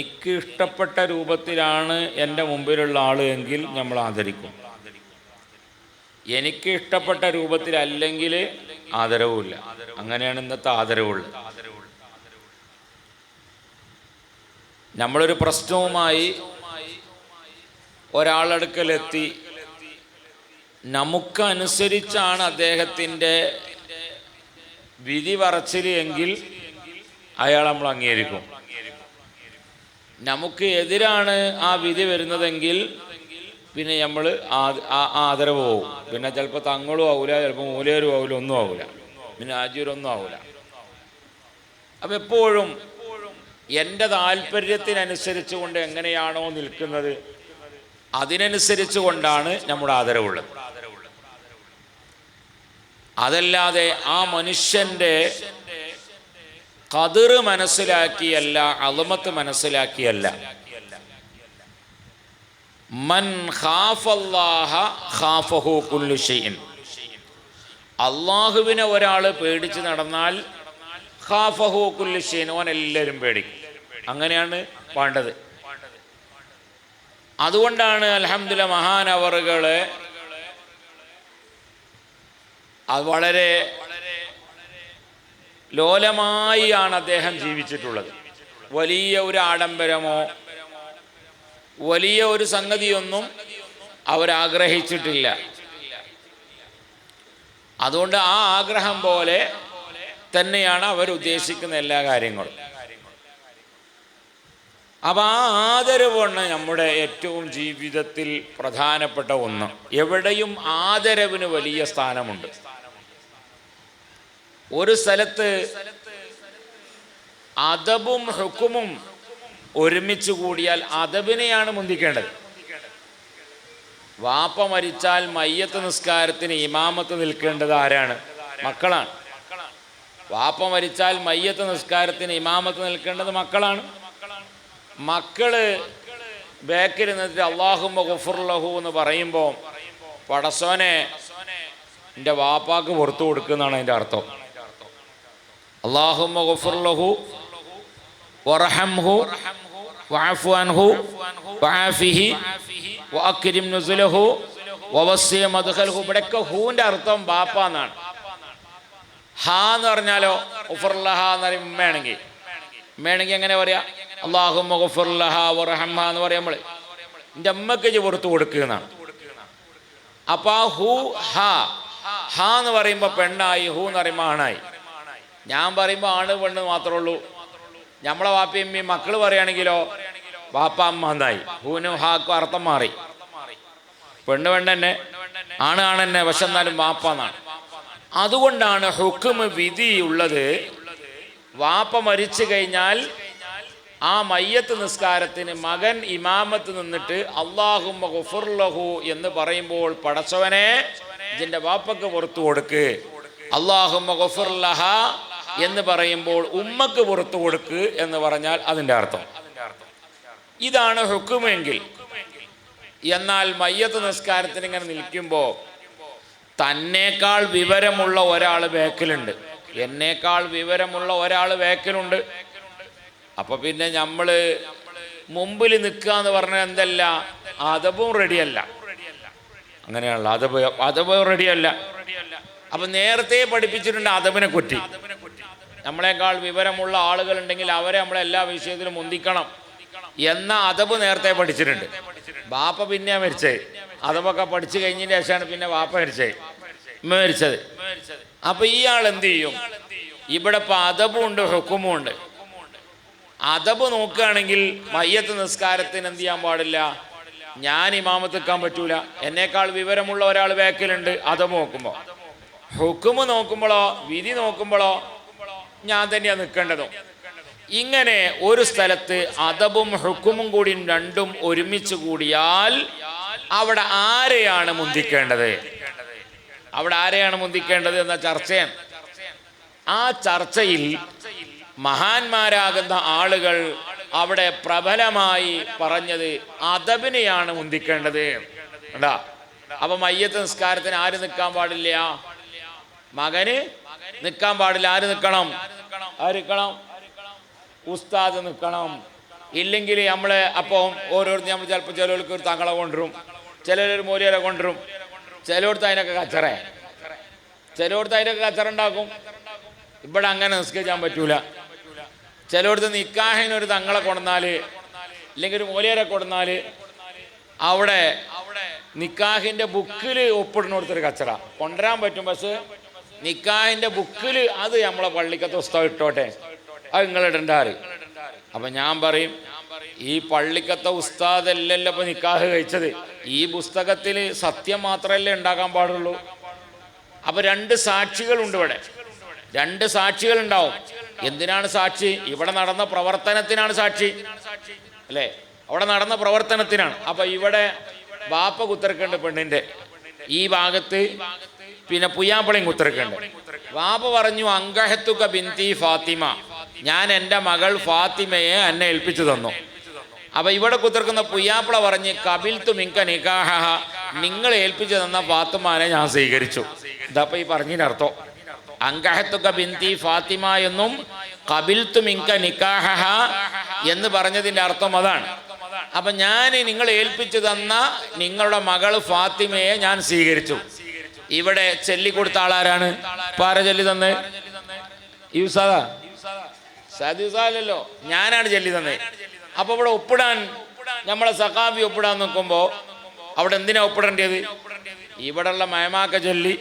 എനിക്ക് ഇഷ്ടപ്പെട്ട രൂപത്തിലാണ് എൻ്റെ മുമ്പിലുള്ള ആൾ എങ്കിൽ നമ്മൾ ആദരിക്കും. എനിക്ക് ഇഷ്ടപ്പെട്ട രൂപത്തിലല്ലെങ്കിൽ ആദരവുമില്ല. അങ്ങനെയാണ് ഇന്നത്തെ ആദരവുള്ളത്. നമ്മളൊരു പ്രശ്നവുമായി ഒരാളടുക്കലെത്തി നമുക്കനുസരിച്ചാണ് അദ്ദേഹത്തിൻ്റെ വിധി പറച്ചിൽ എങ്കിൽ അയാൾ നമ്മൾ അംഗീകരിക്കും. നമുക്ക് എതിരാണ് ആ വിധി വരുന്നതെങ്കിൽ പിന്നെ നമ്മൾ ആദരവ് പോവും. പിന്നെ ചിലപ്പോൾ തങ്ങളും ആവില്ല, ചിലപ്പോൾ മൂലേരും ആവില്ല, ഒന്നും ആവില്ല, പിന്നെ ആജീരൊന്നും ആവില്ല. അപ്പം എപ്പോഴും എൻ്റെ താല്പര്യത്തിനനുസരിച്ച് കൊണ്ട് എങ്ങനെയാണോ നിൽക്കുന്നത് അതിനനുസരിച്ച് കൊണ്ടാണ് നമ്മുടെ ആദരവുള്ളത്. അതല്ലാതെ ആ മനുഷ്യൻ്റെ ഖദർ മനസ്സിലാക്കിയല്ല, അളമത്ത് മനസ്സിലാക്കിയല്ല. മൻ ഖാഫല്ലാഹ ഖാഫഹു കുല്ലു ഷൈഇൻ. അള്ളാഹുവിനെ ഒരാൾ പേടിച്ച് നടന്നാൽ ഖാഫഹു കുല്ലു ഷൈഇൻ, ഓൻ എല്ലാവരും പേടിക്കും. അങ്ങനെയാണ് വേണ്ടത്. അതുകൊണ്ടാണ് അൽഹംദുലില്ലാഹ് മഹാനവറുകളെ അത് വളരെ ലോലമായി ആണ് അദ്ദേഹം ജീവിച്ചിട്ടുള്ളത്. വലിയ ഒരു ആഡംബരമോ വലിയ ഒരു സംഗതിയൊന്നും അവരാഗ്രഹിച്ചിട്ടില്ല. അതുകൊണ്ട് ആ ആഗ്രഹം പോലെ തന്നെയാണ് അവരുദ്ദേശിക്കുന്ന എല്ലാ കാര്യങ്ങളും. അപ്പം ആ ആദരവാണ് നമ്മുടെ ഏറ്റവും ജീവിതത്തിൽ പ്രധാനപ്പെട്ട ഒന്ന്. എവിടെയും ആദരവിന് വലിയ സ്ഥാനമുണ്ട്. ഒരു സ്ഥലത്ത് അദബും ഹുക്കുമും ഒരുമിച്ച് കൂടിയാൽ അദബിനെയാണ് മുന്തിക്കേണ്ടത്. വാപ്പ മരിച്ചാൽ മയ്യത്ത് നിസ്കാരത്തിന് ഇമാമത്ത് നിൽക്കേണ്ടത് ആരാണ്? മക്കളാണ്. വാപ്പ മരിച്ചാൽ മയ്യത്ത് നിസ്കാരത്തിന് ഇമാമത്ത് നിൽക്കേണ്ടത് മക്കളാണ്. മക്കള് ബാക്കിൽ നിന്നിട്ട് അല്ലാഹുമ്മ ഗഫുർ ലഹു എന്ന് പറയുമ്പോൾ പടച്ചോനെ എൻ്റെ വാപ്പാക്ക് പുറത്തു കൊടുക്കുന്നതാണ് അതിൻ്റെ അർത്ഥം. അല്ലാഹുമ്മ ഗഫുർ ലഹു വറഹംഹു വഅഫു അൻഹു വആഫിഹി വഅക്രിം നുസുലഹു വവസ്സി മദ്ഖലഹു. ഇവിടെയൊക്കെ ഹൂൻ്റെ അർത്ഥം ബാപ്പ എന്നാണ്. ഹാ എന്ന് പറഞ്ഞാലോ ഗഫുർ ലഹ എന്ന് പറയും. ഉമ്മയാണെങ്കിൽ എങ്ങനെ പറയാ? അല്ലാഹുമ്മ ഗഫുർ ലഹ വറഹംഹ എന്ന് പറയാം. നമ്മൾ എൻ്റെ അമ്മക്ക് പുറത്തു കൊടുക്കുന്നതാണ്. അപ്പോൾ ആ ഹു ഹാ എന്ന് പറയുമ്പോൾ പെണ്ണായി, ഹു എന്ന് പറയുമ്പോൾ ആണായി. ഞാൻ പറയുമ്പോൾ ആണ് പെണ്ണ് മാത്രമേ ഉള്ളൂ. നമ്മളെ വാപ്പയും മക്കൾ പറയുകയാണെങ്കിലോ വാപ്പ അമ്മ എന്നായി. ഹൂനും ഹാക്കും അർത്ഥം മാറി. പെണ്ണ് പെണ്ണെന്നെ, ആണ് ആണെന്നെ, പക്ഷെ എന്നാലും വാപ്പ എന്നാണ്. അതുകൊണ്ടാണ് ഹുക്മ് വിധി ഉള്ളത്. വാപ്പ മരിച്ചു കഴിഞ്ഞാൽ ആ മയ്യത്ത് നിസ്കാരത്തിന് മകൻ ഇമാമത്ത് നിന്നിട്ട് അല്ലാഹുമ്മ ഗഫുർ ലഹു എന്ന് പറയുമ്പോൾ പടച്ചവനെ ഇതിൻ്റെ വാപ്പക്ക് പുറത്തു കൊടുക്ക്. അല്ലാഹുമ്മ ഗഫുർ ലഹ എന്ന് പറയുമ്പോൾ ഉമ്മക്ക് പുറത്തു കൊടുക്ക് എന്ന് പറഞ്ഞാൽ അതിൻ്റെ അർത്ഥം ഇതാണ് ഹുക്കുമെങ്കിൽ. എന്നാൽ മയ്യത്ത് നിസ്കാരത്തിന് ഇങ്ങനെ നിൽക്കുമ്പോൾ തന്നേക്കാൾ വിവരമുള്ള ഒരാൾ ബാക്കിലുണ്ട്, എന്നേക്കാൾ വിവരമുള്ള ഒരാൾ ബാക്കിലുണ്ട്. അപ്പൊ പിന്നെ നമ്മൾ മുമ്പിൽ നിൽക്കുക എന്ന് പറഞ്ഞാൽ എന്തല്ല, അദബും റെഡിയല്ല. അങ്ങനെയാണല്ലോ, അദബ് റെഡിയല്ല. അപ്പൊ നേരത്തെ പഠിപ്പിച്ചിട്ടുണ്ട് അദബിനെ കുറ്റി. നമ്മളെക്കാൾ വിവരമുള്ള ആളുകളുണ്ടെങ്കിൽ അവരെ നമ്മളെല്ലാ വിഷയത്തിലും മുന്തിക്കണം എന്ന അദബ് നേരത്തെ പഠിച്ചിട്ടുണ്ട്. ബാപ്പ പിന്നെ മരിച്ചത്. അദബൊക്കെ പഠിച്ചു കഴിഞ്ഞതിന് ശേഷമാണ് പിന്നെ ബാപ്പ മരിച്ചത്. അപ്പൊ ഇയാൾ എന്ത് ചെയ്യും? ഇവിടെ ഇപ്പൊ അദബും ഉണ്ട് ഹുക്കുമും ഉണ്ട്. അദബ് നോക്കുകയാണെങ്കിൽ മയ്യത്ത് നിസ്കാരത്തിന് എന്ത് ചെയ്യാൻ പാടില്ല? ഞാൻ ഇമാമത്ത് നിൽക്കാൻ പറ്റൂല. എന്നേക്കാൾ വിവരമുള്ള ഒരാൾ ബാക്കിലുണ്ട്. അദബ് നോക്കുമ്പോൾ. ഹുക്കുമ് നോക്കുമ്പോഴോ വിധി നോക്കുമ്പോഴോ ഞാൻ തന്നെയാണ് നിൽക്കേണ്ടതും. ഇങ്ങനെ ഒരു സ്ഥലത്ത് അദബും ഹുക്കുമും കൂടി രണ്ടും ഒരുമിച്ച് കൂടിയാൽ അവിടെ ആരെയാണ് മുന്തിക്കേണ്ടത്? അവിടെ ആരെയാണ് മുന്തിക്കേണ്ടത് എന്ന ചർച്ചയാണ്. ആ ചർച്ചയിൽ മഹാന്മാരാകുന്ന ആളുകൾ അവിടെ പ്രബലമായി പറഞ്ഞത് അദബിനെയാണ് മുന്തിക്കേണ്ടത്. കണ്ടാ? അപ്പൊ മയ്യത്ത് നിസ്കാരത്തിന് ആര് നിൽക്കാൻ പാടില്ല? മകന് നിൽക്കാൻ പാടില്ല. ആര് നിൽക്കണം? ഉസ്താദ് നിൽക്കണം. ഇല്ലെങ്കിൽ നമ്മൾ അപ്പോൾ ഓരോരുത്തർ നമ്മൾ ചിലപ്പോൾ ചിലർക്ക് ഒരു തങ്ങളെ കൊണ്ടുവരും, ചിലരൊരു മൂലിയരെ കൊണ്ടുവരും, ചിലയിടത്ത് അതിനൊക്കെ കച്ചറ, ചിലയിടത്ത് അതിനൊക്കെ കച്ചറ ഉണ്ടാക്കും. ഇവിടെ അങ്ങനെ നിസ്കരിക്കാൻ പറ്റൂല. ചിലയിടത്ത് നിക്കാഹിനൊരു തങ്ങളെ കൊണ്ടുവന്നാൽ ഇല്ലെങ്കിൽ ഒരു മൂലിയരെ കൊണ്ടുവന്നാൽ അവിടെ നിക്കാഹിൻ്റെ ബുക്കിൽ ഒപ്പിടുന്നിടത്തൊരു കച്ചറ കൊണ്ടുവരാൻ പറ്റും. പക്ഷേ നിക്കാഹിൻ്റെ ബുക്കിൽ അത് നമ്മളെ പള്ളിക്കത്തെ ഉസ്താദ് ഇട്ടോട്ടെ, അത് നിങ്ങളിടണ്ടാറ്. അപ്പം ഞാൻ പറയും, ഈ പള്ളിക്കത്തെ ഉസ്താദല്ലല്ലോ ഇപ്പം നിക്കാഹ് കഴിച്ചത്, ഈ പുസ്തകത്തിൽ സത്യം മാത്രമല്ലേ ഉണ്ടാക്കാൻ പാടുള്ളൂ. അപ്പം 2 സാക്ഷികളുണ്ട് ഇവിടെ, 2 സാക്ഷികളുണ്ടാവും. എന്തിനാണ് സാക്ഷി? ഇവിടെ നടന്ന പ്രവർത്തനത്തിനാണ് സാക്ഷി അല്ലേ? അവിടെ നടന്ന പ്രവർത്തനത്തിനാണ്. അപ്പം ഇവിടെ ബാപ്പ കുത്തിറക്കുന്നുണ്ട് പെണ്ണിൻ്റെ ഈ ഭാഗത്ത്, പിന്നെ പുയ്യാപ്പളയും കുത്തിറക്കുന്നുണ്ട്. ബാപ്പ പറഞ്ഞു, അങ്കഹത്തുക ബിന്തി ഫാത്തിമ, ഞാൻ എൻ്റെ മകൾ ഫാത്തിമയെ എന്നെ ഏൽപ്പിച്ചു തന്നു. അപ്പം ഇവിടെ കുത്തിറക്കുന്ന പുയ്യാപ്പള പറഞ്ഞ്, കബിൽത്തു മിങ്ക നിക്കാഹ, നിങ്ങൾ ഏൽപ്പിച്ചു തന്ന ഫാത്തിമാനെ ഞാൻ സ്വീകരിച്ചു. ഇതപ്പം ഈ പറഞ്ഞതിനർത്ഥം അങ്കഹത്തുക ബിന്തി ഫാത്തിമ എന്നും കബിൽത്തു മിങ്ക നിക്കാഹ എന്ന് പറഞ്ഞതിൻ്റെ അർത്ഥം അതാണ്. അപ്പം ഞാൻ നിങ്ങൾ ഏൽപ്പിച്ചു തന്ന നിങ്ങളുടെ മകൾ ഫാത്തിമയെ ഞാൻ സ്വീകരിച്ചു. ഇവിടെ ചൊല്ലിക്കൊടുത്ത ആളാരാണ്? പാര ചൊല്ലി തന്നെ ഈ ഉസ്താദാ? സാദി ഉസ്താദല്ലോ, ഞാനാണ് ചൊല്ലി തന്നെ. അപ്പോൾ ഇവിടെ ഒപ്പിടാൻ നമ്മളെ സഖാഫി ഒപ്പിടാൻ നോക്കുമ്പോൾ അവിടെ എന്തിനാ ഒപ്പിടേണ്ടത്? ഇവിടെയുള്ള മയമാക്ക ചൊല്ലി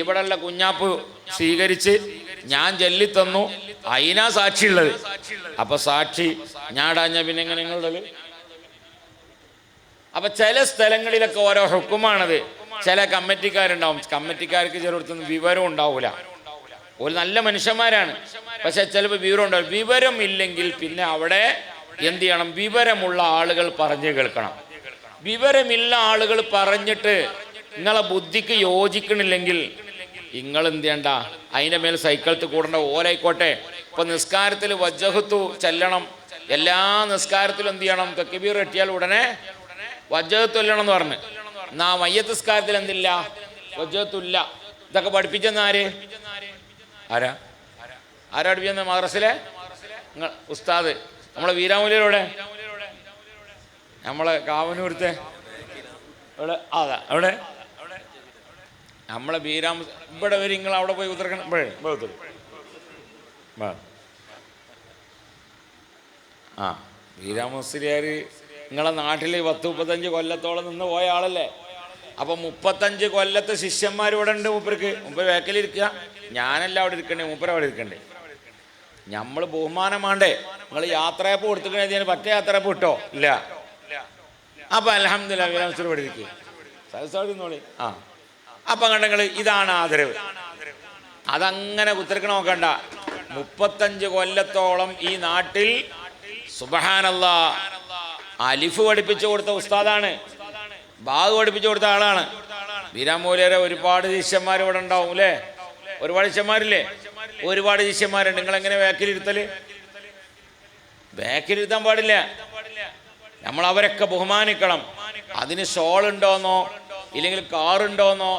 ഇവിടെയുള്ള കുഞ്ഞാപ്പ് സ്വീകരിച്ച് ഞാൻ ചൊല്ലി തന്നു, അതിനാ സാക്ഷി ഉള്ളത്. അപ്പൊ സാക്ഷി ഞാടാഞ്ഞ പിന്നെ എങ്ങനെ നിങ്ങളുടെ? അപ്പൊ ചില സ്ഥലങ്ങളിലൊക്കെ ഓരോ ഹുക്കുമാണത്. ചില കമ്മിറ്റിക്കാരുണ്ടാവും, കമ്മിറ്റിക്കാർക്ക് ചിലയിടത്തൊന്നും വിവരം ഉണ്ടാവൂല. ഒരു നല്ല മനുഷ്യന്മാരാണ്, പക്ഷെ ചിലപ്പോൾ വിവരം ഉണ്ടാവും. വിവരം ഇല്ലെങ്കിൽ പിന്നെ അവിടെ എന്ത് ചെയ്യണം? വിവരമുള്ള ആളുകൾ പറഞ്ഞു കേൾക്കണം. വിവരമില്ല ആളുകൾ പറഞ്ഞിട്ട് നിങ്ങളെ ബുദ്ധിക്ക് യോജിക്കണില്ലെങ്കിൽ നിങ്ങൾ എന്ത് ചെയ്യണ്ട? അതിൻ്റെ മേൽ സൈക്കിളത്ത് കൂടേണ്ട ഓലായിക്കോട്ടെ. ഇപ്പൊ നിസ്കാരത്തിൽ വജ്ജഹത്തു ചെല്ലണം, എല്ലാ നിസ്കാരത്തിലും എന്ത് ചെയ്യണം? തക്ബീർ കെട്ടിയാൽ ഉടനെ വജ്ജഹത്ത് ചൊല്ലണം എന്ന് പറഞ്ഞ്. എന്നാ മയ്യത്ത് നിസ്കാരത്തിൽ എന്തില്ല? വജ്ജഹത്തുല്ല. ഇതൊക്കെ പഠിപ്പിച്ചെന്ന് ആര്? ആരാ പഠിപ്പിച്ചെന്ന്? മദ്രസിലെ ഉസ്താദ്, നമ്മളെ വീരാമൂലിയുടെ, നമ്മളെ കാവനൂരത്തെ ഇവിടെ, അതാ അവിടെ നമ്മളെ വീരാമ ഇവിടെ വരും. നിങ്ങൾ അവിടെ പോയി ഉത്തരക്കണം. ആ വീരാമുസ്ലിയാർ നിങ്ങളെ നാട്ടിൽ 10-35 കൊല്ലത്തോളം നിന്ന് പോയ ആളല്ലേ. അപ്പം 35 കൊല്ലത്തെ ശിഷ്യന്മാർ ഇവിടെ ഉണ്ട്. മൂപ്പർക്ക് വേക്കലിരിക്കുക. ഞാനല്ല അവിടെ ഇരിക്കണ്ടേ, മൂപ്പര അവിടെ ഇരിക്കണ്ടേ. നമ്മൾ ബഹുമാനമാണ്ടേ. നിങ്ങൾ യാത്രയപ്പ് കൊടുത്തിക്കണേ, പറ്റ യാത്രയപ്പ് കിട്ടോ? ഇല്ല. അപ്പം അൽഹംദുലില്ലാഹ് വീരാമുസ്ലിം ഇവിടെ ഇരിക്കുക. സദസ്സോടിന്നോളി. ആ അപ്പം കണ്ടെങ്കിൽ ഇതാണ് ആദരവ്. അതങ്ങനെ കുത്തിരിക്കണ നോക്കണ്ട. 35 കൊല്ലത്തോളം ഈ നാട്ടിൽ സുബ്ഹാനല്ലാഹ് അലിഫ് പഠിപ്പിച്ചു കൊടുത്ത ഉസ്താദാണ്, ബാഗ് പഠിപ്പിച്ചു കൊടുത്ത ആളാണ്. വീരാമൂലിയരെ ഒരുപാട് ശിഷ്യന്മാർ ഇവിടെ ഉണ്ടാവും അല്ലേ? ഒരുപാട് ശിഷ്യന്മാരില്ലേ? ഒരുപാട് ശിഷ്യന്മാരുണ്ട്. നിങ്ങളെങ്ങനെ ബാക്കിലിരുത്തല്? ബാക്കിലിരുത്താൻ പാടില്ല. നമ്മൾ അവരൊക്കെ ബഹുമാനിക്കണം. അതിന് ഷോൾ ഉണ്ടോന്നോ ഇല്ലെങ്കിൽ കാറുണ്ടോന്നോ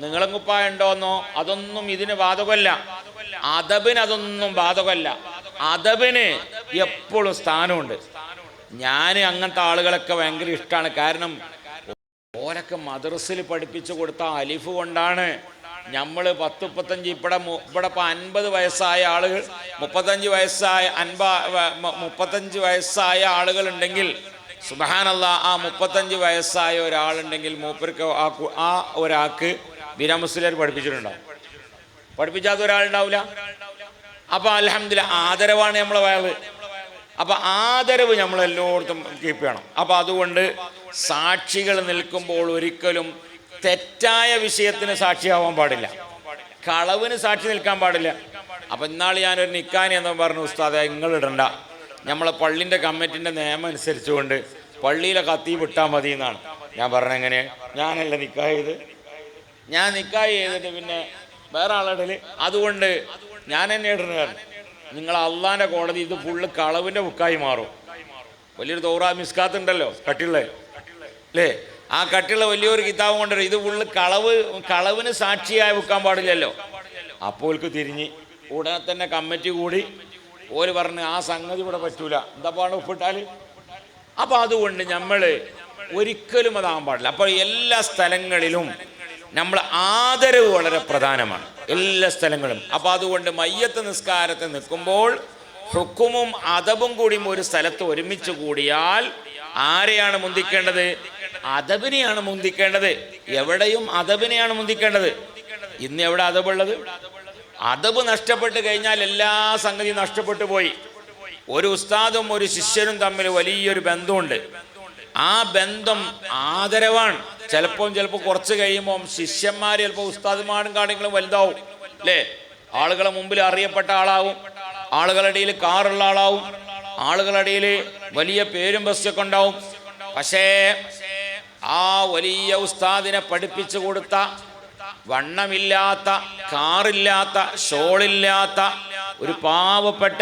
നീളം കുപ്പായ ഉണ്ടോന്നോ അതൊന്നും ഇതിന് ബാധകമല്ല. അദബിന് അതൊന്നും ബാധകമല്ല. അദബിന് എപ്പോഴും സ്ഥാനമുണ്ട്. ഞാൻ അങ്ങനത്തെ ആളുകളൊക്കെ ഭയങ്കര ഇഷ്ടമാണ്. കാരണം ഓരൊക്കെ മദ്രസിൽ പഠിപ്പിച്ചു കൊടുത്ത അലിഫ് കൊണ്ടാണ് നമ്മൾ 10-35 ഇവിടെ ഇപ്പം 50 വയസ്സായ ആളുകൾ, 35 വയസ്സായ 35 വയസ്സായ ആളുകളുണ്ടെങ്കിൽ സുബ്ഹാനല്ലാഹ്, ആ 35 വയസ്സായ ഒരാളുണ്ടെങ്കിൽ മൂപ്പർക്ക് ആ ഒരാൾക്ക് വീരാമുസ്ലിയാർ പഠിപ്പിച്ചിട്ടുണ്ടാവും. പഠിപ്പിച്ചാത്ത ഒരാളുണ്ടാവില്ല. അപ്പം അൽഹംദുലില്ലാഹ് ആദരവാണ് നമ്മളെ വയറ്. അപ്പം ആദരവ് നമ്മൾ എല്ലായിടത്തും കീപ്പ് ചെയ്യണം. അപ്പം അതുകൊണ്ട് സാക്ഷികൾ നിൽക്കുമ്പോൾ ഒരിക്കലും തെറ്റായ വിഷയത്തിന് സാക്ഷിയാവാൻ പാടില്ല, കളവിന് സാക്ഷി നിൽക്കാൻ പാടില്ല. അപ്പം ഇന്നാൾ ഞാനൊരു നിക്കാനി എന്ന് പറഞ്ഞു, ഉസ്താദെ നിങ്ങളിടണ്ട, നമ്മളെ പള്ളിൻ്റെ കമ്മിറ്റിൻ്റെ നിയമം അനുസരിച്ചുകൊണ്ട് പള്ളിയിലെ കത്തി വിട്ടാൽ മതി എന്നാണ്. ഞാൻ പറഞ്ഞ എങ്ങനെ? ഞാനല്ല നിക്കാഹ് ചെയ്ത്, ഞാൻ നിക്കാഹ് ചെയ്തിട്ട് പിന്നെ വേറെ ആളിടല്. അതുകൊണ്ട് ഞാൻ എന്നെ ഇടുന്നതാണ്. നിങ്ങൾ അള്ളാൻ്റെ കോടതി ഇത് ഫുള്ള് കളവിൻ്റെ ബുക്കായി മാറും. വലിയൊരു തോറാ മിസ്കാത്ത് ഉണ്ടല്ലോ, കട്ടിയുള്ള അല്ലേ? ആ കട്ടിയുള്ള വലിയൊരു കിതാബ് കൊണ്ടുവരും. ഇത് ഫുള്ള് കളവിന് സാക്ഷിയായി വെക്കാൻ പാടില്ലല്ലോ. അപ്പോൾക്ക് തിരിഞ്ഞ് ഉടനെ തന്നെ കമ്മിറ്റി കൂടി ഓര് പറഞ്ഞ് ആ സംഗതി ഇവിടെ പറ്റൂല. എന്താ പാണ് ഒപ്പിട്ടാൽ അപ്പം അതുകൊണ്ട് നമ്മൾ ഒരിക്കലും അതാകാൻ പാടില്ല. അപ്പോൾ എല്ലാ സ്ഥലങ്ങളിലും നമ്മൾ ആദരവ് വളരെ പ്രധാനമാണ്, എല്ലാ സ്ഥലങ്ങളും. അപ്പം അതുകൊണ്ട് മയ്യത്ത് നിസ്കാരത്തിൽ നിൽക്കുമ്പോൾ ഹുക്കുമും അദബും കൂടിയും ഒരു സ്ഥലത്ത് ഒരുമിച്ച് കൂടിയാൽ ആരെയാണ് മുന്തിക്കേണ്ടത്? അദബിനെയാണ് മുന്തിക്കേണ്ടത്. എവിടെയും അദബിനെയാണ് മുന്തിക്കേണ്ടത്. ഇന്ന് എവിടെ അദബുള്ളത്? അദബ് നഷ്ടപ്പെട്ട് കഴിഞ്ഞാൽ എല്ലാ സംഗതിയും നഷ്ടപ്പെട്ടു പോയി. ഒരു ഉസ്താദും ഒരു ശിഷ്യനും തമ്മിൽ വലിയൊരു ബന്ധമുണ്ട്. ആ ബന്ധം ആദരവാണ്. ചിലപ്പോൾ കുറച്ച് കഴിയുമ്പോൾ ശിഷ്യന്മാർ ചിലപ്പോൾ ഉസ്താദുമാരും കാര്യങ്ങളും വലുതാവും അല്ലേ? ആളുകളെ മുമ്പിൽ അറിയപ്പെട്ട ആളാവും, ആളുകളുടെ ഇടയിൽ കാറുള്ള ആളാവും, ആളുകളുടെ ഇടയിൽ വലിയ പേരും ബസ്സൊക്കെ ഉണ്ടാവും. പക്ഷേ ആ വലിയ ഉസ്താദിനെ പഠിപ്പിച്ചു കൊടുത്ത, വണ്ണമില്ലാത്ത, കാറില്ലാത്ത, ഷോളില്ലാത്ത ഒരു പാവപ്പെട്ട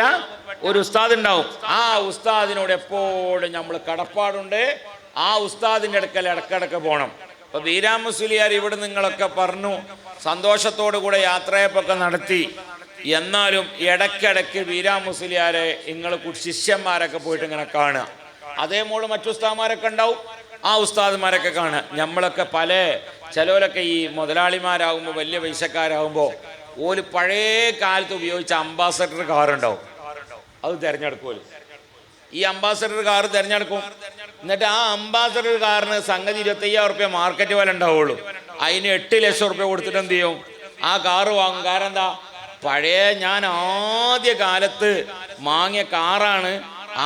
ഒരു ഉസ്താദ് ഉണ്ടാവും. ആ ഉസ്താദിനോട് എപ്പോഴും നമ്മൾ കടപ്പാടുണ്ട്. ആ ഉസ്താദിൻ്റെ അടുക്കൽ ഇടക്കിടക്ക് പോകണം. അപ്പോൾ ബീരാം മുസ്ലിയാർ ഇവിടെ നിങ്ങളൊക്കെ പറഞ്ഞു സന്തോഷത്തോടു കൂടെ യാത്രയപ്പൊക്കെ നടത്തി. എന്നാലും ഇടയ്ക്കിടയ്ക്ക് ബീരാം മുസ്ലിയാരെ നിങ്ങൾ ശിഷ്യന്മാരൊക്കെ പോയിട്ട് ഇങ്ങനെ കാണുക. അതേപോലെ മറ്റു ഉസ്താദന്മാരൊക്കെ ഉണ്ടാവും, ആ ഉസ്താദന്മാരൊക്കെ കാണുക. നമ്മളൊക്കെ ചിലവരൊക്കെ ഈ മുതലാളിമാരാകുമ്പോൾ, വലിയ പൈസക്കാരാകുമ്പോൾ ഓല് പഴയ കാലത്ത് ഉപയോഗിച്ച അംബാസഡർ കാറുണ്ടാവും, അത് തിരഞ്ഞെടുക്കുമല്ലോ. ഈ അംബാസഡർ കാർ തിരഞ്ഞെടുക്കും. എന്നിട്ട് ആ അംബാസഡർ കാറിന് സംഗതി 25,000 റുപ്യ മാർക്കറ്റ് വില ഉണ്ടാവുള്ളൂ. അതിന് 8 ലക്ഷം റുപ്യ കൊടുത്തിട്ട് എന്ത് ചെയ്യും? ആ കാറ് വാങ്ങും. കാരണം എന്താ? ഞാൻ ആദ്യ കാലത്ത് വാങ്ങിയ കാറാണ്.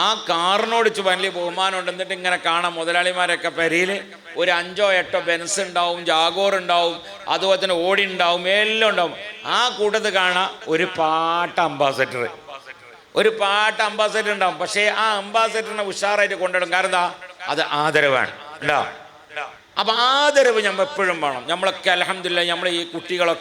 ആ കാറിനോട് വലിയ ബഹുമാനമുണ്ട്. എന്നിട്ട് ഇങ്ങനെ കാണാം മുതലാളിമാരൊക്കെ പെരയിൽ ഒരു 5 or 8 ബെൻസ് ഉണ്ടാവും, ജാഗോർ ഉണ്ടാവും, അതുപോലെ തന്നെ ഓടി ഉണ്ടാവും, എല്ലാം ഉണ്ടാവും. ആ കൂട്ടത്തിൽ കാണാം ഒരു പാട്ട അംബാസഡർ ഉണ്ടാവും. പക്ഷേ ആ അംബാസഡറിനെ ഉഷാറായിട്ട് കൊണ്ടുവരും. കാരണം എന്താ? അത് ആദരവാണ്. ഉണ്ടോ? അപ്പം ആദരവ് നമ്മൾ എപ്പോഴും വേണം. നമ്മളൊക്കെ അൽഹംദുലില്ലാഹ് നമ്മൾ ഈ കുട്ടികളൊക്കെ